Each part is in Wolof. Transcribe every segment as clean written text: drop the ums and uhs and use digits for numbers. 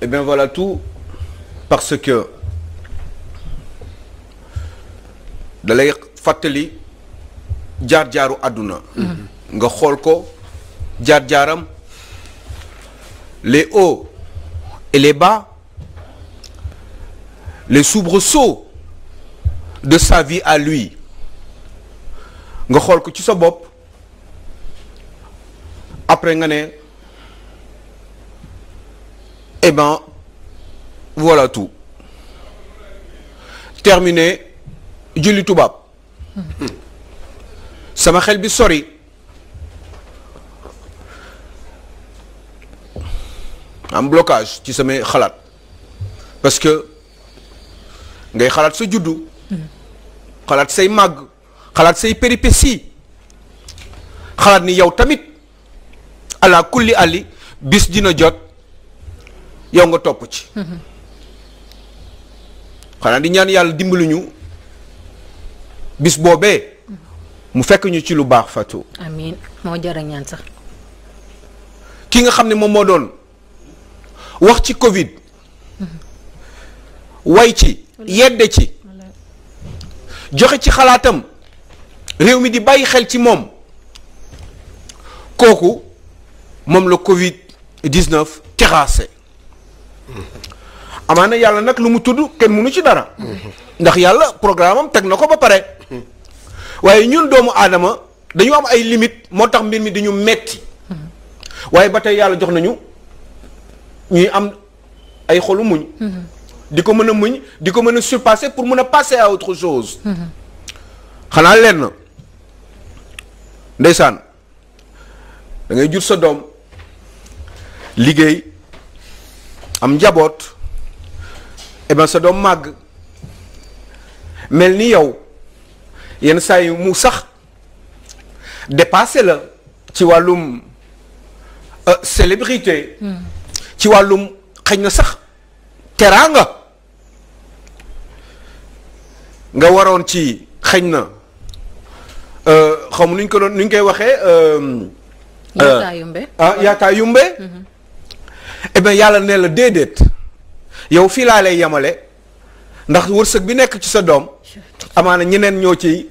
Eh bien voilà tout parce que da lay fàttali jaar-jaaru àdduna nga xool ko jaar-jaaram les hauts et les bas les soubresauts de sa vie à lui nga xool ko ci sa bopp après nga ne eh ben voilà tout terminé julli tubaab sama xel bi sori am blocage ci samay xalaat parce que ngay xalaat sa juddu xalaat say màgg xalaat say péripéties xalaat ni yow tamit ala kulli ali bis dina jot yow nga topp ci xanaa di ñaan yàlla dimbali ñu bis boobee mu fekk ñu ci lu baax Fatou. amiin moo jar a ñaan sax. ki nga xam ne moom moo doon wax ci Covid way ci yedde ci joxe ci xalaatam réew mi di bàyyi xel ci moom kooku moom la Covid 19 terrassé amaana yàlla nag lu mu tudd kenn mënu ci dara ndax yàlla programme am teg na ko ba pare waaye ñun doomu aadama dañu am ay limite moo tax mbir mi dañu metti waaye ba tey yàlla jox nañu ñuy am ay xolu muñ di ko mën a muñ di ko mën a surpasser pour mën a passer à autre chose xanaa lenn ndeysaan da ngay jur sa doom liggéey am njaboot eh ben sa doom màgg mel ni yow yenn saa yi mu sax dépassé la ci wàllum célébrité ci wàllum xëy na sax teraanga nga waroon ci xëy na xam nuñ ko doon nuñ koy waxee yaataa yumbe yaataa yumbe eh bien yàlla ne la déedéet yow fii laa lay yemale ndax wërsëg bi nekk ci sa doom amaana ñeneen ñoo ci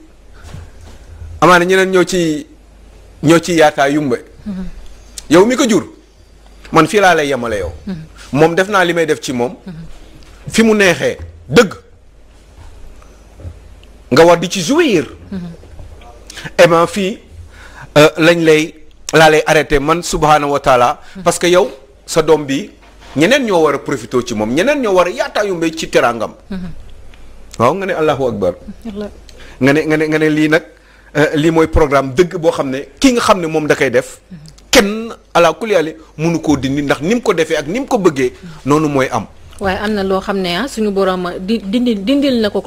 yaataa yumbe yow mi ko jur man fii laa lay yemale yow moom def naa li may def ci moom fi mu neexee dëgg nga war di ci jouir eh ben fii laa lay arrêté man subhanahu wa taala parce que yow sa doom bi ñeneen ñoo war a profité ci moom ñeneen ñoo war a yaataa yumbe ci terangam waaw nga ne allahu akbar nga ne lii nag lii mooy programme dëgg boo xam ne kii nga xam ne moom da koy def kenn ala kulli yàlla mënu koo dindi ndax ni mu ko defee ak ni mu ko bëggee noonu mooy am. waaye am na loo xam ne suñu borom dindil na ko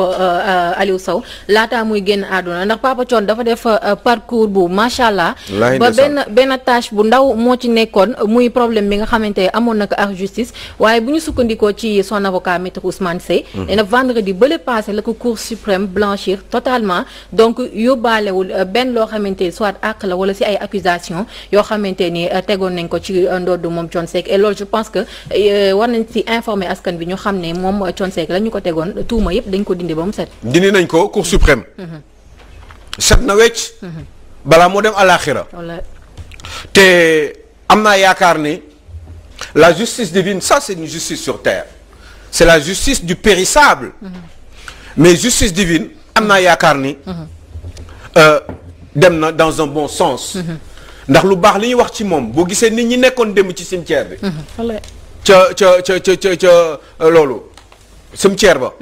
Aliou Sow laataa muy génn àdduna ndax Papa Thione dafa def parcours bu macha allah. ba benn tâche bu ndaw moo ci nekkoon muy problème bi nga xamante amoon na ko ak justice waaye bu ñu sukkandikoo ci son avocat maître Ousmane Seye. nee na vendredi bële passé la ko cour suprême blanchir totalement donc yóbbaalewul benn loo xamante soit àq la wala si ay accusations yoo xamante ni tegoon nañ ko ci ndoddu moom Thione Seck et loolu je pense que war nañ si informer askan bi ñu xam ne moom Thione Seck la ñu ko tegoon tuuma yëpp dañ ko dindi ba mu set. dindi nañ ko cour suprême. set na wecc. balaa moo dem àllaaxira. te am naa yaakaar ni la justice divine ça c'est une justice sur terre c'est la justice du périssable. mais justice divine am naa yaakaar ni. dem na dans un bon sens. ndax lu baax li ñuy wax ci moom boo gisee nit ñi nekkoon dem ci cimetière bi. ca loolu cimetière ba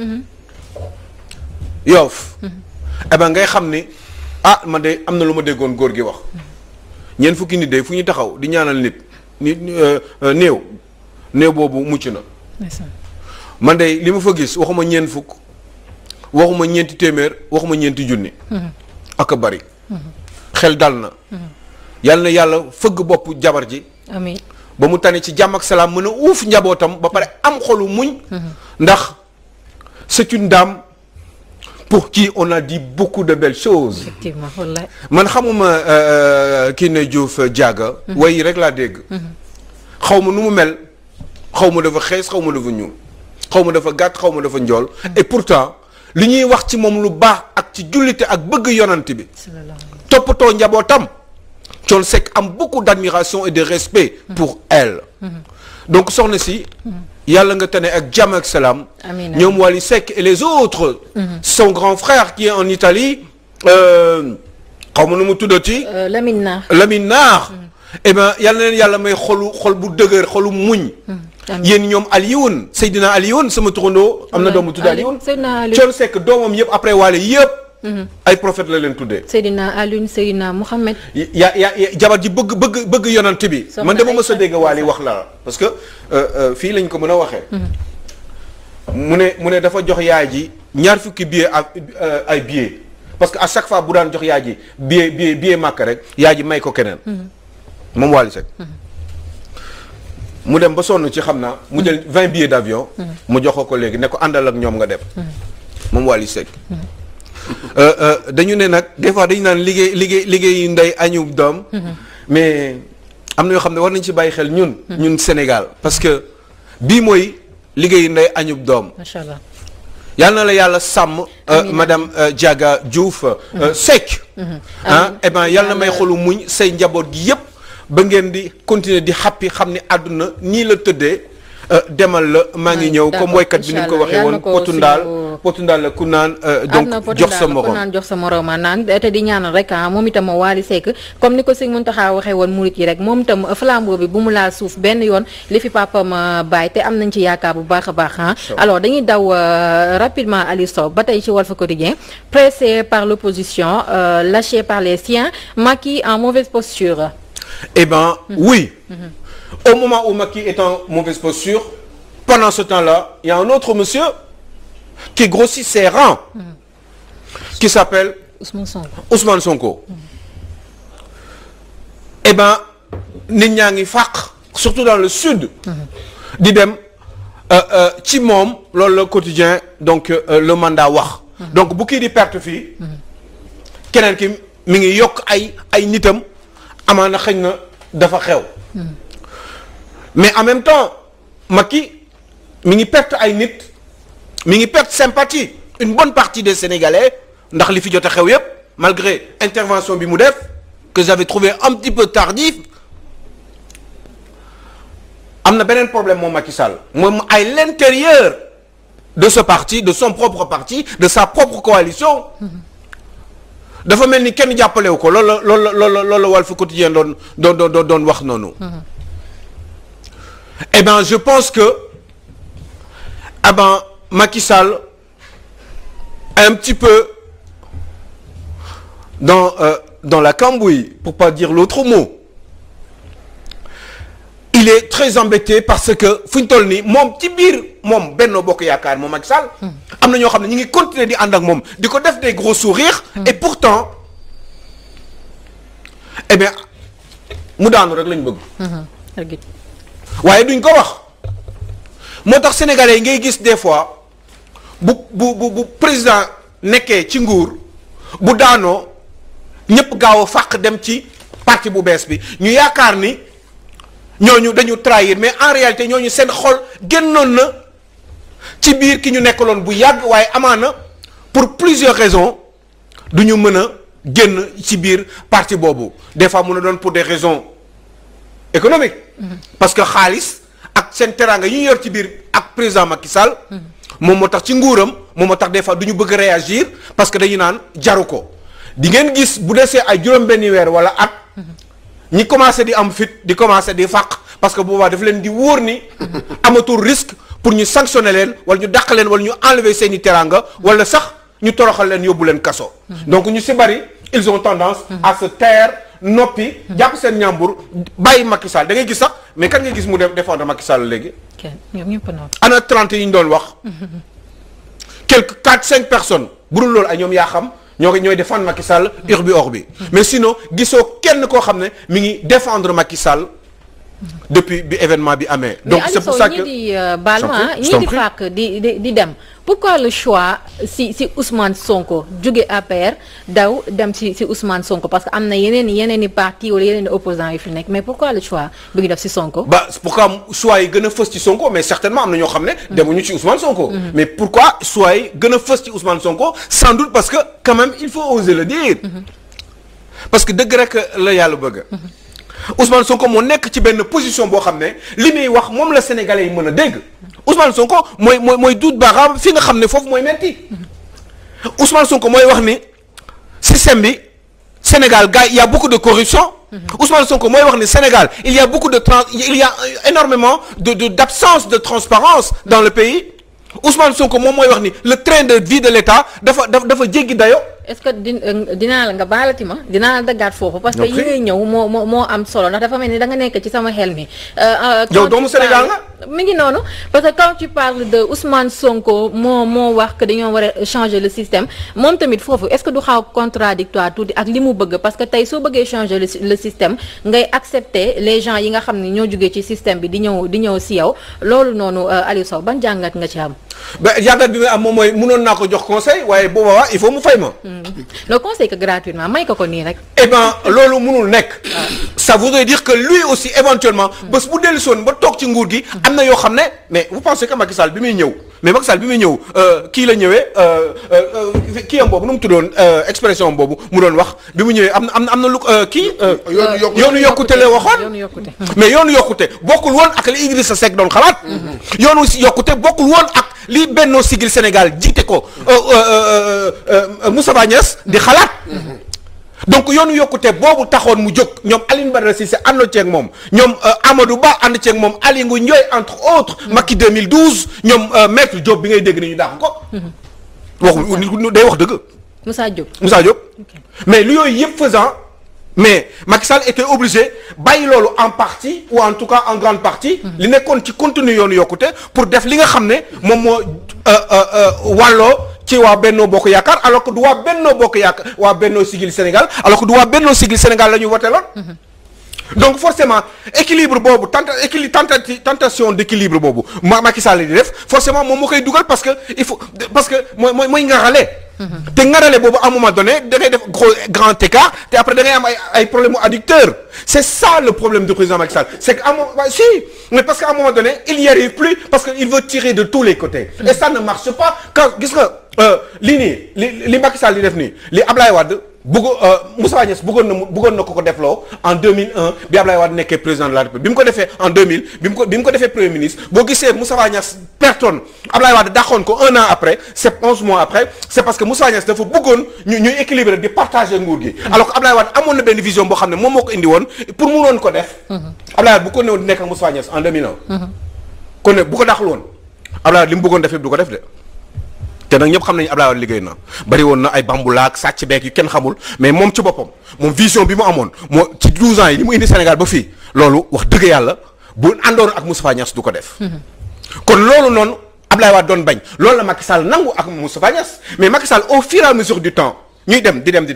Yoff eh ben ngay xam ni ah man de am na lu ma déggoon góor gi wax ñeent fukki nit de fu ñu taxaw di ñaanal nit néew boobu mucc na man de li ma fa gis waxuma ñeent fukk waxuma ñeenti téeméer waxuma ñeenti junni ak a bari xel dal na yàlla fëgg bopp jabar ji amiin ba mu tane ci jàmm ak salaam mën a uuf njabootam ba pare am xolu muñ ndax c'est une dame pour qui on a dit beaucoup de belles choses. effectivement wallaay. man xamuma kii ne Diouf Diaga way rek laa dégg xaw ma nu mu mel xaw ma dafa xees xaw ma dafa ñuul xaw ma dafa gàtt xaw ma dafa njool et pourtant li ñuy wax ci moom lu baax ak ci jullite ak bëgg yonant bi toppatoo njabootam Thione Seck am beaucoup d'admiration et de respect pour elle donc soxna si yàlla nga tane ak jàmm ak salaam ñoom Wally Seck et les autres son grand frère qui est en Italie xaw ma nu mu tuddati Lamine Naar eh ben yàlla na leen yàlla may xol bu dëgër xolu muñ yéen ñoom Alioune Seydina Alioune sama turandoo am na doomu tudd Alioune Thione Seck doomam yëpp après Wally yëpp ay prophète la leen tuddee Seydina Alioune Seydina Mohamed yaa jabar ji bëgg yonant bi man dama mës a dégg Wally wax la parce que fii lañ ko mën a waxee mu ne dafa jox yaay ji ñaar fukki billet ay billet parce que à chaque fois bu daan jox yaay ji billet màkk rek yaay ji may ko keneen moom Wally Seck mu dem ba sonn ci xam naa mu jël 20 billets d'avion mu jox ko léegi ne ko àndal ak ñoom nga dem moom Wally Seck dañu ne nag des fois dañu naan liggéeyu ndey añu doom mais am na yoo xam ne war nañ ci bàyyi xel ñun Sénégal parce que bii mooy liggéeyu ndey añu doom macha allah yal na la yàlla sàmm madame Diaga Diouf Seck eh ben yal na may xolu muñ say njaboot gi yépp ba ngeen di continuer di xàppi xam ni àdduna nii la tëddee demal la maa ngi ñëw comme woykat bi ni ko waxee woon potu ndaal la ku naan donc jox sa morom naan jox sa morom naan te di ñaanal rek moom itam Wally Seck comme ni ko Sëñ Mountakha waxee woon murit yi rek moom itam flambeau bi bu mu laal suuf benn yoon li fi papam bàyyi te am nañ ci yaakaar bu baax a baax alors dañuy daw rapidement Aliou Sow ba tey ci Walf Quotidien pressé par l'opposition lâché par les siens Macky en mauvaise posture. Eh ben oui. Au moment où Macky est en mauvaise posture, pendant ce temps-là, il y a un autre monsieur qui grossit ses rangs, qui s'appelle Ousmane Sonko. Eh ben, nit ñaa ngi fàq, surtout dans le sud, di dem ci moom loolu le quotidien donc le mandat wax. Donc bu kii di perte fii, keneen ki mi ngi yokk ay nitam amaana xëy na dafa xew. Mais en même temps Macky mi ngi perte ay nit mi ngi perte sympathie une bonne partie des Sénégalais ndax li fi jot a xew yépp malgré intervention bi mu def que j'avais trouvé un petit peu tardif am na beneen problème moom Macky Sall moom à l'intérieur de ce parti de son propre parti de sa propre coalition dafa mel ni kenn jàppalewu ko loolu Walf Quotidien doon wax noonu. Eh ben je pense que Macky Sall un petit peu dans la cambouille pour pas dire l'autre mot il est très embêté parce que fu ñu toll nii moom ci biir moom Benno Bokk Yaakaar moom Macky Sall am na ñoo xam ne ñu ngi continuer di ànd ak moom di ko def des gros sourires et pourtant eh bien mu daanu rek lañ bëgg waaye duñ ko wax moo tax sénégalais yi ngay gis des fois bu président nekkee ci nguur bu daanoo ñëpp gaaw a fàq dem ci parti bu bees bi ñu yaakaar ni ñooñu dañu trahir mais en réalité ñooñu seen xol génnoon na ci biir ki ñu nekkaloon bu yàgg waaye amaana pour plusieurs raisons du ñu mën a génn ci biir parti boobu des fois mën a doon pour des raisons économiques parce que xaalis ak seen teraanga yi ñu yor ci biir ak président Macky Sall moom moo tax ci nguuram moom moo tax des fois du ñu bëgg réagir parce que dañu naan jaru ko di ngeen gis bu desee ay juróom-benni weer wala at ñi commencé di am fit di commencé di fàq parce que boobaa daf leen di wóor ni amatul risque pour ñu sanctionner leen wala ñu dàq leen wala ñu enlever seen i teraanga wala sax ñu toroxal leen yóbbu leen kaso. Donc ñu si bari ils ont tendance à se taire noppi jàpp seen ñàmbur bàyyi Macky Sall da ngay gis sax mais kan nga gis mu défendre Macky Sall léegi. ñoom ñëpp noppi. ana 30 yi ñu doon wax. quelques 4-5 personnes bu dul loolu ay ñoom yaa xam. ñooy défendre Macky Sall urbi orbi mais sinon gisoo kenn koo xam ne mi ngi défendre Macky Sall depuis bi événement bi amee. donc c'est pour ça que ñii di Balma ñii di fàkk di dem pourquoi le choix si Ousmane Sonko jóge APR daw dem si Ousmane Sonko parce que am na yeneen i parti wala yeneen i opposants yu fi nekk mais pourquoi le choix bi ngi def si Sonko. pourquoi choix yi gën a fës ci Sonko mais certainement am na ñoo xam ne. demuñu ci Ousmane Sonko. mais pourquoi choix yi gën a fës ci Ousmane Sonko sans doute parce que quand même il faut oser le dire. parce que dëgg rek la yàlla bëgg. Ousmane Sonko moo nekk ci benn position boo xam ne li muy wax moom la sénégalais yi mën a dégg Ousmane Sonko mooy duut baaraam fi nga xam ne foofu mooy metti Ousmane Sonko mooy wax ni système bi Sénégal gars il y a beaucoup de corruption. Ousmane Sonko mooy wax ni Sénégal il y a énormément d'absence de transparence dans le pays Ousmane Sonko moom mooy wax ni le train de vie de l'État dafa jéggi dayo. est-ce que dinaa la nga baalati ma dinaa la daggaat foofu. parce que yi ngay ñëw moo am solo ndax dafa mel ni da nga nekk ci sama xel mi. yow doomu Sénégal nga. mi ngi noonu parce que quand tu parles de Ousmane Sonko moo wax que dañoo war a changer le système moom tamit foofu est-ce que du xaw contradictoire tuuti ak li mu bëgg parce que tey soo bëggee changer le système ngay accepter les gens yi nga xam ne ñoo jógee ci système bi di ñëw si yow loolu noonu Aliou Sow ban jàngat nga ci am. jàngat bi nga am moom mooy mënoon naa ko jox conseil waaye bu boobaa il faut mu fay ma. le conseil que gratuitement may ko nii rek. eh ben loolu mënul nekk. ça voudrait dire que lui aussi éventuellement. bés bu dellusoon ba toog ci nguur gi. am na yoo xam ne mais vous pensez que Macky Sall bi muy ñëw mais Macky Sall bi muy ñëw kii la ñëwee kii am boobu nu mu tuddoon expression boobu mu doon wax bi mu ñëwee am na lu kii. yoonu yokkute la waxoon. mais yoonu yokkute bokkul woon ak li Idrissa Seck doon xalaat. yoonu yokkute bokkul woon ak li Benno Siggil Sénégal jiite ko Moustapha Niasse di xalaat. donc yoonu yokkute boobu taxoon mu jóg ñoom Alioune Badara Cissé ànd ceeg moom ñoom Amadou Ba ànd ceeg moom Aly Ngouille Ndiaye entre autres. Macky 2012 ñoom maître Diop bi ngay dégg ni ñu dàq ko. waxu day wax dëgg. Moussa Diop. mais lu yooyu yëpp faisant mais Macky Sall était obligé bàyyi loolu en partie ou en tout cas en grande partie. li nekkoon ci contenu yoonu yokkute pour def li nga xam ne moom moo wàlloo. ci waa Benno Bokk Yaakaar alors que du waa Benno Bokk Yaakaar waa Benno Siggil Sénégal alors que du waa Benno Siggil Sénégal la ñu woteeloon. donc forcément équilibre boobu tentation d'équilibre boobu Macky Sall di def forcément moom moo koy dugal parce que mooy ngarale. te ngarale boobu à un moment donné da ngay def grand écart te après da ngay am ay problème mu adducteur c'est ça le problème du président Macky Sall c'est que mais parce que à un moment donné il n'y arrive plus parce que il veut tirer de tous les côtés. et ça ne marche pas quand gis nga li Macky Sall di def nii li Ablaye Wade Moussa Niasse bëggoon na ko defloo en 2001 bi Ablaye Wade nekkee président de la République bi mu ko defee en 2000 bi mu ko defee premier ministre boo gisee Moussa Niasse pertoon Ablaye Wade dàqoon ko 1 an après c'est 11 mois après c'est parce que Moussa Niasse dafa bëggoon ñuy équilibrer di partager nguur gi. alors que Ablaye Wade amoon na benn vision boo xam ne moom moo ko indi woon pour mënoon ko def. Ablaye Wade bu ko néew di nekk ak Moussa Niasse en 2001. kon ne bu ko dàqul woon Ablaye Wade li mu bëggoon def yëpp du ko def de. te nag ñëpp xam nañu Abdoulaye Wade liggéey na bari woon na ay bambulaak sàcc beek yu kenn xamul mais moom ci boppam moom vision bi mu amoon moo ci 12 ans yi li mu indi Sénégal ba fii loolu wax dëgg yàlla bu àndoon ak Moustapha Niasse du ko def. kon loolu noonu Abdoulaye Wade doon bañ loolu la Macky Sall nangu ak Moustapha Niasse mais Macky Sall au fur et à mesure du temps ñuy dem di dem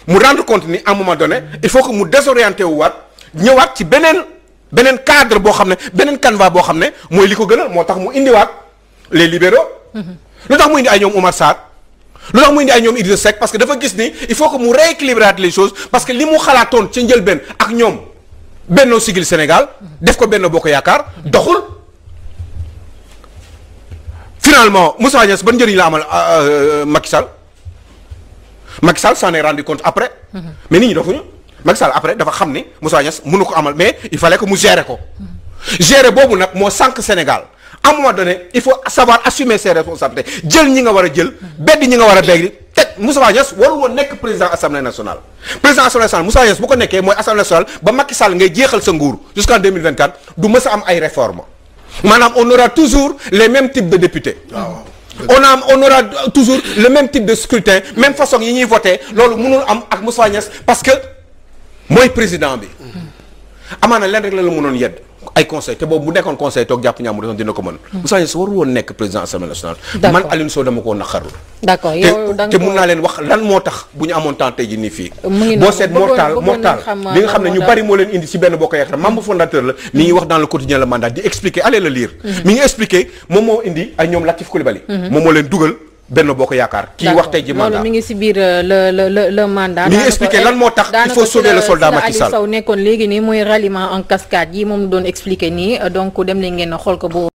mu rendre compte ni à un moment donné il faut que mu désorienté wu waat ñëwaat ci beneen cadre boo xam ne beneen canevas boo xam ne mooy li ko gënal moo tax mu indiwaat les libéraux. lu tax mu indi ay ñoom Oumar Sarr lu tax mu indi ay ñoom Idrissa Seck parce que dafa gis ni il faut que mu rééquilibrer les choses parce que li mu xalaatoon ca njëlbeen ak ñoom Benno Siggil Sénégal def ko Benno Bokk Yaakaar doxul finalement Moussa Niasse ban njëriñ la amal Macky Sall s'en est rendu compte après mais nit ñi dofuñu Macky Sall après dafa xam ni Moussa Niasse mënu ko amal mais il fallait que mu gérer ko gérer boobu nag moo sànq Sénégal à un moment donné il faut savoir assumer ses responsabilités jël ñi nga war a jël bedd ñi nga war a bedd teg Moussa Niasse warul woon nekk président assemblée nationale Moussa Niasse bu ko nekkee mooy assemblée nationale ba Macky Sall ngay jeexal sa nguur jusqu'en 2024 du mës a am ay réformes maanaam on aura toujours les mêmes types de députés. on aura toujours le même type de scrutin même façon yi ñuy voter loolu mënul am ak Moussa Niasse parce que mooy président bi amaana leen rek la mënoon yedd ay conseil te boobu bu nekkoon conseil toog jàpp ñaamur dina ko mën. Moussa Niasse warul woon nekk président assemblée nationale. man Alioune Sow dama koo naqarlu. d'accord yow te mun naa leen wax lan moo tax bu ñu amoon temps tey jii nii fii. boo seet mortal li nga xam ne ñu bari moo leen indi ci benn bokk yaakaar membre fondateur la. mi ngi wax dans le quotidien Le Mandat di expliquer allez le lire. mi ngi expliquer moom moo indi ay ñoom Latif Coulibaly. moom moo leen dugal benn bokk yaakaar. kii wax tey ji mandat loolu mi ngi ci biir le mandat. mi ngi expliquer lan moo tax il faut sauver le soldat Macky Sall. Aliou Sow nekkoon léegi nii muy ralliement en cascade yi moom doon expliquer nii donc dem leen ngeen xool ko bu